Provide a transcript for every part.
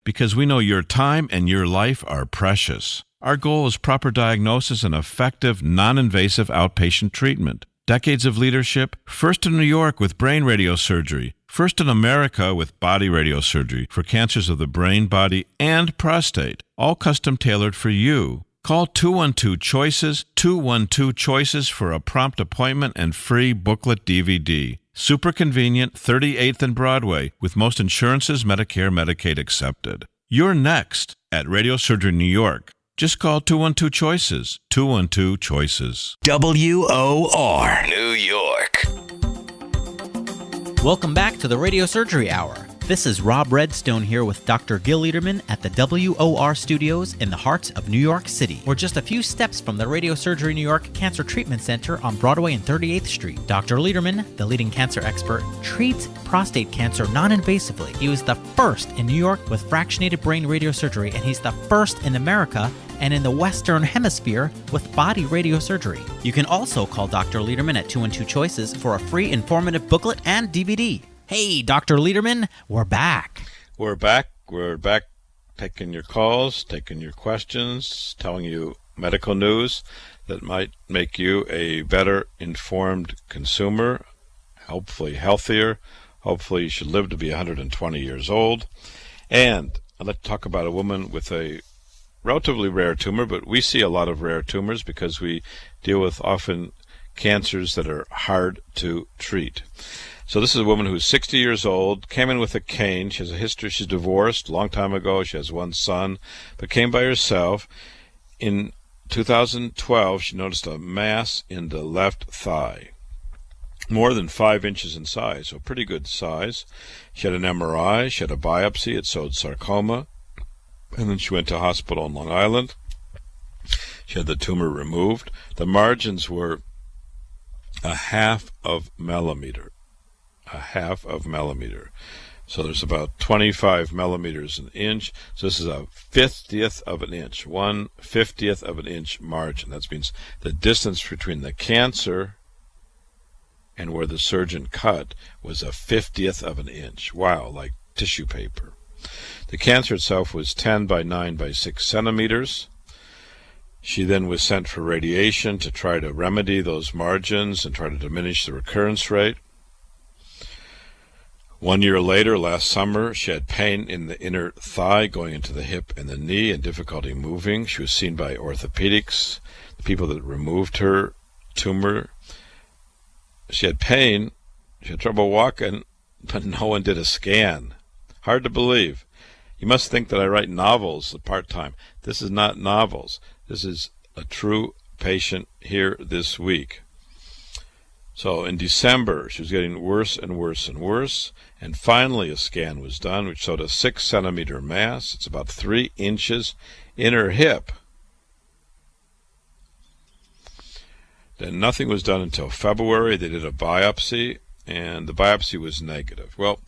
because we know your time and your life are precious. Our goal is proper diagnosis and effective, non-invasive outpatient treatment. Decades of leadership, first in New York with brain radiosurgery, first in America with body radiosurgery for cancers of the brain, body, and prostate, all custom-tailored for you. Call 212-CHOICES, 212-CHOICES for a prompt appointment and free booklet DVD. Super convenient, 38th and Broadway, with most insurances, Medicare, Medicaid accepted. You're next at Radiosurgery New York. Just call 212-CHOICES, 212-CHOICES. WOR, New York. Welcome back to the Radiosurgery Hour. This is Rob Redstone here with Dr. Gil Lederman at the WOR Studios in the heart of New York City. We're just a few steps from the Radiosurgery New York Cancer Treatment Center on Broadway and 38th Street. Dr. Lederman, the leading cancer expert, treats prostate cancer non-invasively. He was the first in New York with fractionated brain radiosurgery, and he's the first in America and in the Western Hemisphere with body radiosurgery. You can also call Dr. Lederman at 212-CHOICES for a free informative booklet and DVD. Hey, Dr. Lederman, we're back. We're back taking your calls, taking your questions, telling you medical news that might make you a better informed consumer, hopefully healthier. Hopefully you should live to be 120 years old. And I'd like to talk about a woman with a relatively rare tumor, but we see a lot of rare tumors because we deal with often cancers that are hard to treat. So this is a woman who's 60 years old, came in with a cane. She has a history. She's divorced a long time ago. She has one son, but came by herself. In 2012, she noticed a mass in the left thigh, more than 5 inches in size, so pretty good size. She had an MRI. She had a biopsy. It showed sarcoma. And then she went to a hospital in Long Island. She had the tumor removed. The margins were a half of millimeter. So there's about 25 millimeters an inch. So this is a 50th of an inch, 1/50th of an inch margin. That means the distance between the cancer and where the surgeon cut was a 50th of an inch. Wow, like tissue paper. The cancer itself was 10 by 9 by 6 centimeters. She then was sent for radiation to try to remedy those margins and try to diminish the recurrence rate. 1 year later, last summer, she had pain in the inner thigh going into the hip and the knee and difficulty moving. She was seen by orthopedics, the people that removed her tumor. She had pain, she had trouble walking, but no one did a scan. Hard to believe. You must think that I write novels part-time. This is not novels. This is a true patient here this week. So in December, she was getting worse and worse and worse, and finally a scan was done, which showed a 6-centimeter mass. It's about 3 inches in her hip. Then nothing was done until February. They did a biopsy, and the biopsy was negative. Well,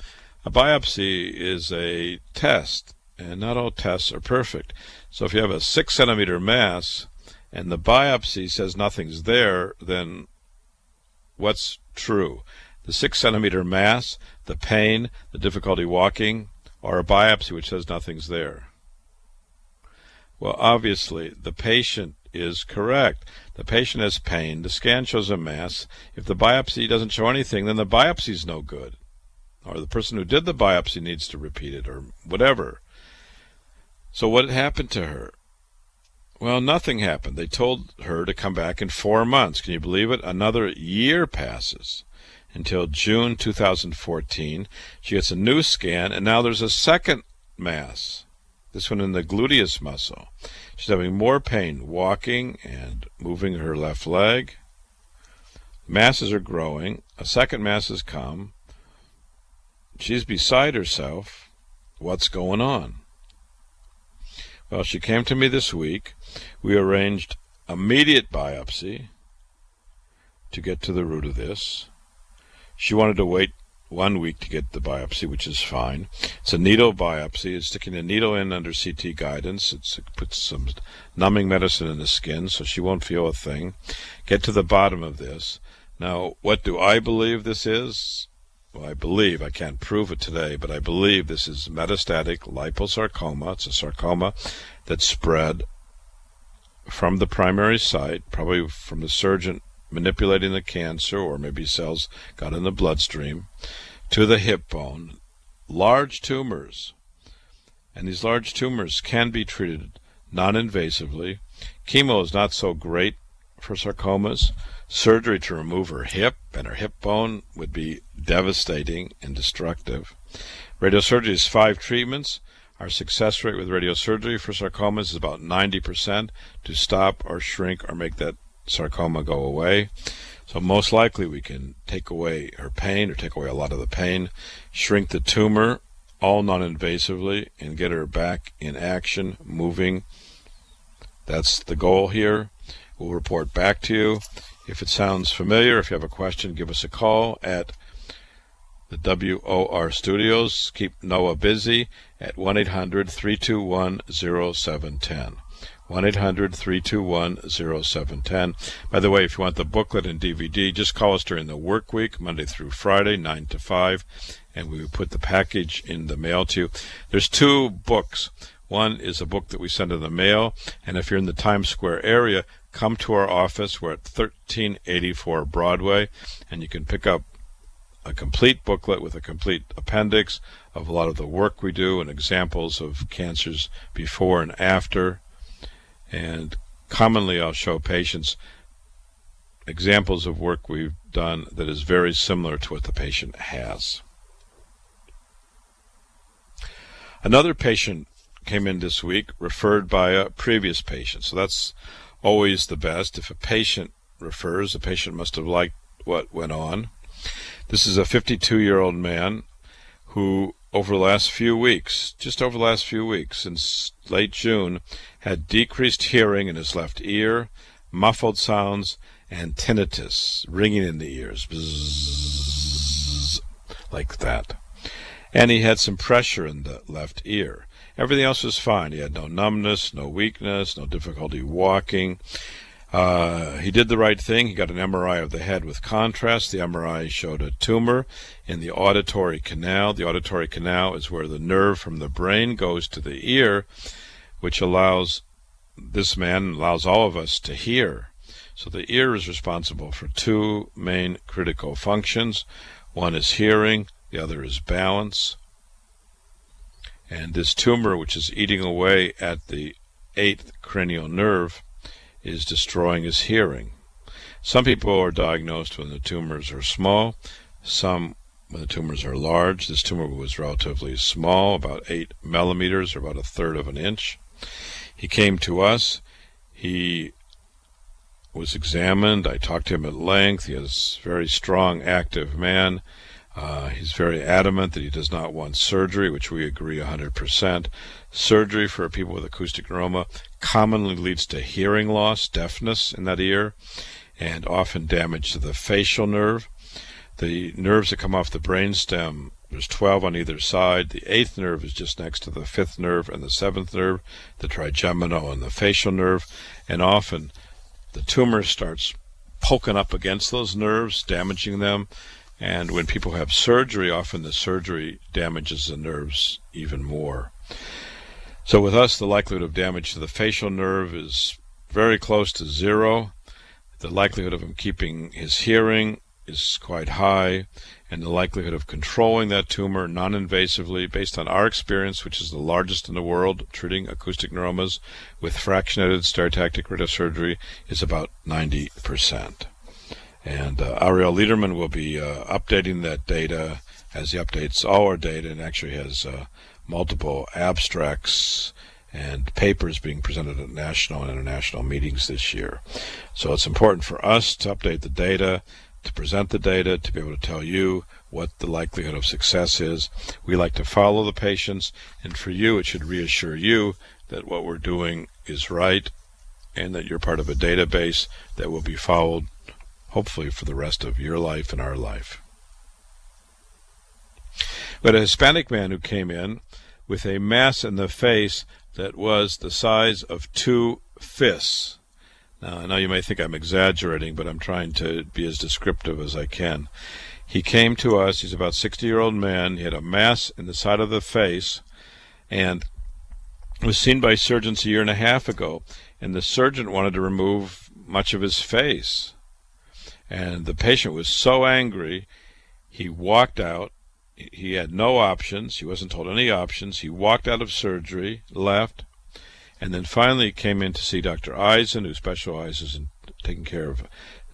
a biopsy is a test, and not all tests are perfect. So if you have a 6-centimeter mass, and the biopsy says nothing's there, then what's true? The 6-centimeter mass, the pain, the difficulty walking, or a biopsy which says nothing's there? Well, obviously, the patient is correct. The patient has pain. The scan shows a mass. If the biopsy doesn't show anything, then the biopsy's no good. Or the person who did the biopsy needs to repeat it, or whatever. So what happened to her? Well, nothing happened. They told her to come back in 4 months. Can you believe it? Another year passes until June 2014. She gets a new scan, and now there's a second mass, this one in the gluteus muscle. She's having more pain walking and moving her left leg. Masses are growing. A second mass has come. She's beside herself. What's going on? Well, she came to me this week. We arranged immediate biopsy to get to the root of this. She wanted to wait 1 week to get the biopsy, which is fine. It's a needle biopsy. It's sticking a needle in under CT guidance. It puts some numbing medicine in the skin, so she won't feel a thing. Get to the bottom of this. Now, what do I believe this is? I believe, I can't prove it today, but I believe this is metastatic liposarcoma. It's a sarcoma that spread from the primary site, probably from the surgeon manipulating the cancer, or maybe cells got in the bloodstream, to the hip bone. Large tumors. And these large tumors can be treated non-invasively. Chemo is not so great for sarcomas. Surgery to remove her hip and her hip bone would be devastating and destructive. Radiosurgery is 5 treatments. Our success rate with radiosurgery for sarcomas is about 90% to stop or shrink or make that sarcoma go away. So most likely we can take away her pain, or take away a lot of the pain, shrink the tumor, all non-invasively, and get her back in action, moving. That's the goal here. We'll report back to you. If it sounds familiar, if you have a question, give us a call at the WOR Studios. Keep Noah busy at 1-800-321-0710. 1-800-321-0710. By the way, if you want the booklet and DVD, just call us during the work week, Monday through Friday, 9 to 5, and we will put the package in the mail to you. There's 2 books. One is a book that we send in the mail, and if you're in the Times Square area, come to our office. We're at 1384 Broadway, and you can pick up a complete booklet with a complete appendix of a lot of the work we do and examples of cancers before and after. And commonly I'll show patients examples of work we've done that is very similar to what the patient has. Another patient came in this week referred by a previous patient. So that's always the best. If a patient refers, the patient must have liked what went on. This is a 52-year-old man who over the last few weeks, just over the last few weeks, since late June, had decreased hearing in his left ear, muffled sounds, and tinnitus, ringing in the ears, bzzz, like that. And he had some pressure in the left ear. Everything else was fine. He had no numbness, no weakness, no difficulty walking. He did the right thing. He got an MRI of the head with contrast. The MRI showed a tumor in the auditory canal. The auditory canal is where the nerve from the brain goes to the ear, which allows this man, allows all of us to hear. So the ear is responsible for 2 main critical functions. One is hearing, the other is balance. And this tumor, which is eating away at the 8th cranial nerve, is destroying his hearing. Some people are diagnosed when the tumors are small, some when the tumors are large. This tumor was relatively small, about 8 millimeters, or about 1/3 of an inch. He came to us. He was examined. I talked to him at length. He is a very strong, active man. He's very adamant that he does not want surgery, which we agree 100%. Surgery for people with acoustic neuroma commonly leads to hearing loss, deafness in that ear, and often damage to the facial nerve. The nerves that come off the brainstem, there's 12 on either side. The 8th nerve is just next to the 5th nerve and the 7th nerve, the trigeminal and the facial nerve, and often the tumor starts poking up against those nerves, damaging them. And when people have surgery, often the surgery damages the nerves even more. So with us, the likelihood of damage to the facial nerve is very close to 0. The likelihood of him keeping his hearing is quite high, and the likelihood of controlling that tumor non-invasively, based on our experience, which is the largest in the world treating acoustic neuromas with fractionated stereotactic radiosurgery, is about 90%. And Gil Lederman will be updating that data as he updates all our data, and actually has multiple abstracts and papers being presented at national and international meetings this year. So it's important for us to update the data, to present the data, to be able to tell you what the likelihood of success is. We like to follow the patients, and for you, it should reassure you that what we're doing is right, and that you're part of a database that will be followed hopefully for the rest of your life and our life. We had a Hispanic man who came in with a mass in the face that was the size of 2 fists. Now, I know you may think I'm exaggerating, but I'm trying to be as descriptive as I can. He came to us. He's about 60-year-old man. He had a mass in the side of the face and was seen by surgeons a year and a half ago. And the surgeon wanted to remove much of his face. And the patient was so angry, he walked out. He had no options. He wasn't told any options. He walked out of surgery, left, and then finally came in to see Dr. Eisen, who specializes in taking care of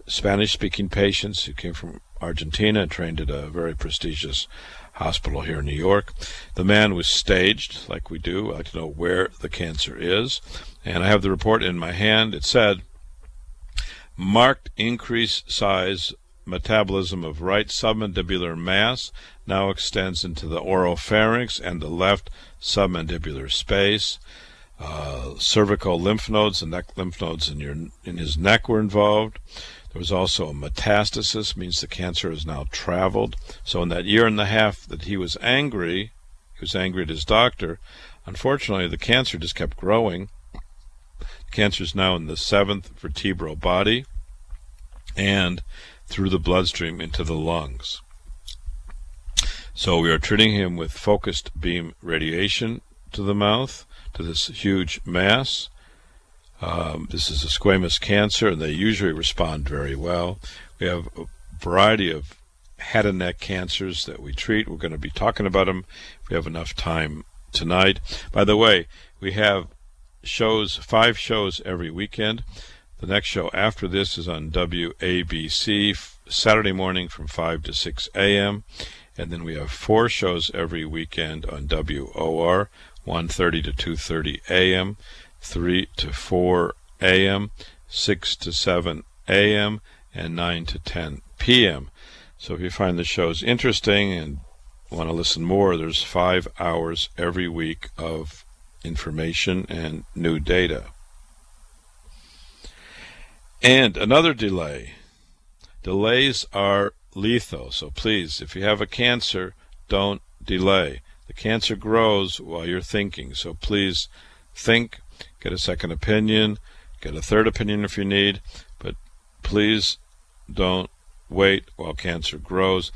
Spanish-speaking patients who came from Argentina and trained at a very prestigious hospital here in New York. The man was staged, like we do. I like to know where the cancer is. And I have the report in my hand. It said, marked increase size metabolism of right submandibular mass now extends into the oropharynx and the left submandibular space. Cervical lymph nodes and neck lymph nodes in his neck were involved. There was also a metastasis, means the cancer has now traveled. So in that year and a half that he was angry at his doctor. Unfortunately, the cancer just kept growing. The cancer is now in the 7th vertebral body and through the bloodstream into the lungs. So we are treating him with focused beam radiation to the mouth, to this huge mass. This is a squamous cancer, and they usually respond very well. We have a variety of head and neck cancers that we treat. We're going to be talking about them if we have enough time tonight. By the way, we have 5 shows every weekend. The next show after this is on WABC, Saturday morning from 5 to 6 a.m. And then we have 4 shows every weekend on WOR, 1:30 to 2:30 a.m., 3 to 4 a.m., 6 to 7 a.m., and 9 to 10 p.m. So if you find the shows interesting and want to listen more, there's 5 hours every week of information and new data. And another delay. Delays are lethal, so please, if you have a cancer, don't delay. The cancer grows while you're thinking, so please think, get a second opinion, get a third opinion if you need, but please don't wait while cancer grows.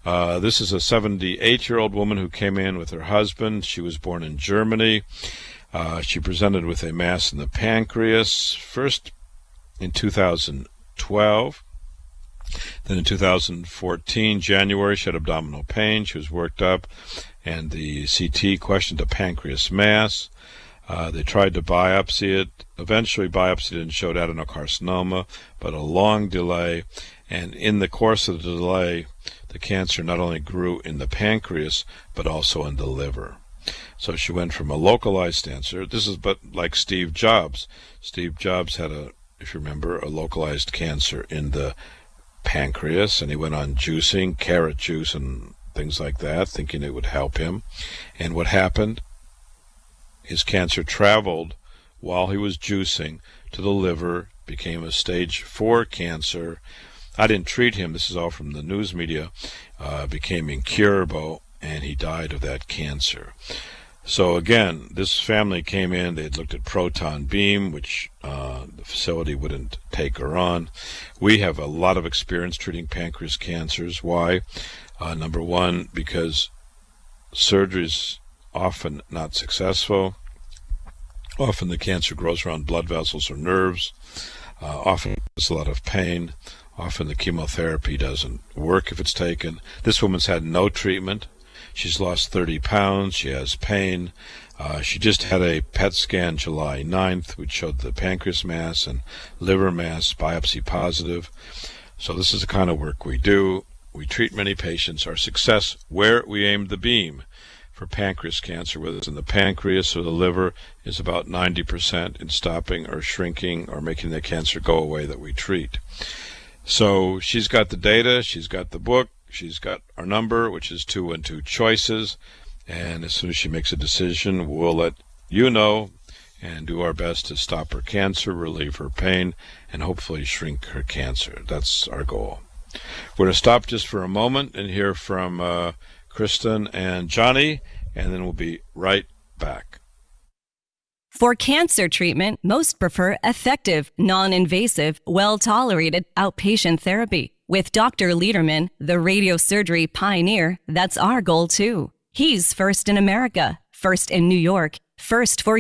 This is a 78-year-old woman who came in with her husband. She was born in Germany. She presented with a mass in the pancreas, first in 2012. Then in 2014, January, she had abdominal pain. She was worked up, and the CT questioned a pancreas mass. They tried to biopsy it. Eventually, biopsy it and showed adenocarcinoma, but a long delay. And in the course of the delay, the cancer not only grew in the pancreas, but also in the liver. So she went from a localized cancer. This is but like Steve Jobs. Steve Jobs had if you remember, a localized cancer in the pancreas, and he went on juicing, carrot juice and things like that, thinking it would help him. And what happened? His cancer traveled while he was juicing to the liver, became a stage 4 cancer. I didn't treat him. This is all from the news media. Became incurable, and he died of that cancer. So again, this family came in. They had looked at proton beam, which the facility wouldn't take her on. We have a lot of experience treating pancreas cancers. Why? Number one, because surgery is often not successful. Often the cancer grows around blood vessels or nerves. Often there's a lot of pain. Often the chemotherapy doesn't work if it's taken. This woman's had no treatment. She's lost 30 pounds. She has pain. She just had a PET scan July 9th, which showed the pancreas mass and liver mass biopsy positive. So this is the kind of work we do. We treat many patients. Our success, where we aim the beam for pancreas cancer, whether it's in the pancreas or the liver, is about 90% in stopping or shrinking or making the cancer go away that we treat. So she's got the data. She's got the book. She's got our number, which is 2 and 2 choices. And as soon as she makes a decision, we'll let you know and do our best to stop her cancer, relieve her pain, and hopefully shrink her cancer. That's our goal. We're going to stop just for a moment and hear from Kristen and Johnny, and then we'll be right back. For cancer treatment, most prefer effective, non-invasive, well-tolerated outpatient therapy. With Dr. Lederman, the radiosurgery pioneer, that's our goal too. He's first in America, first in New York, first for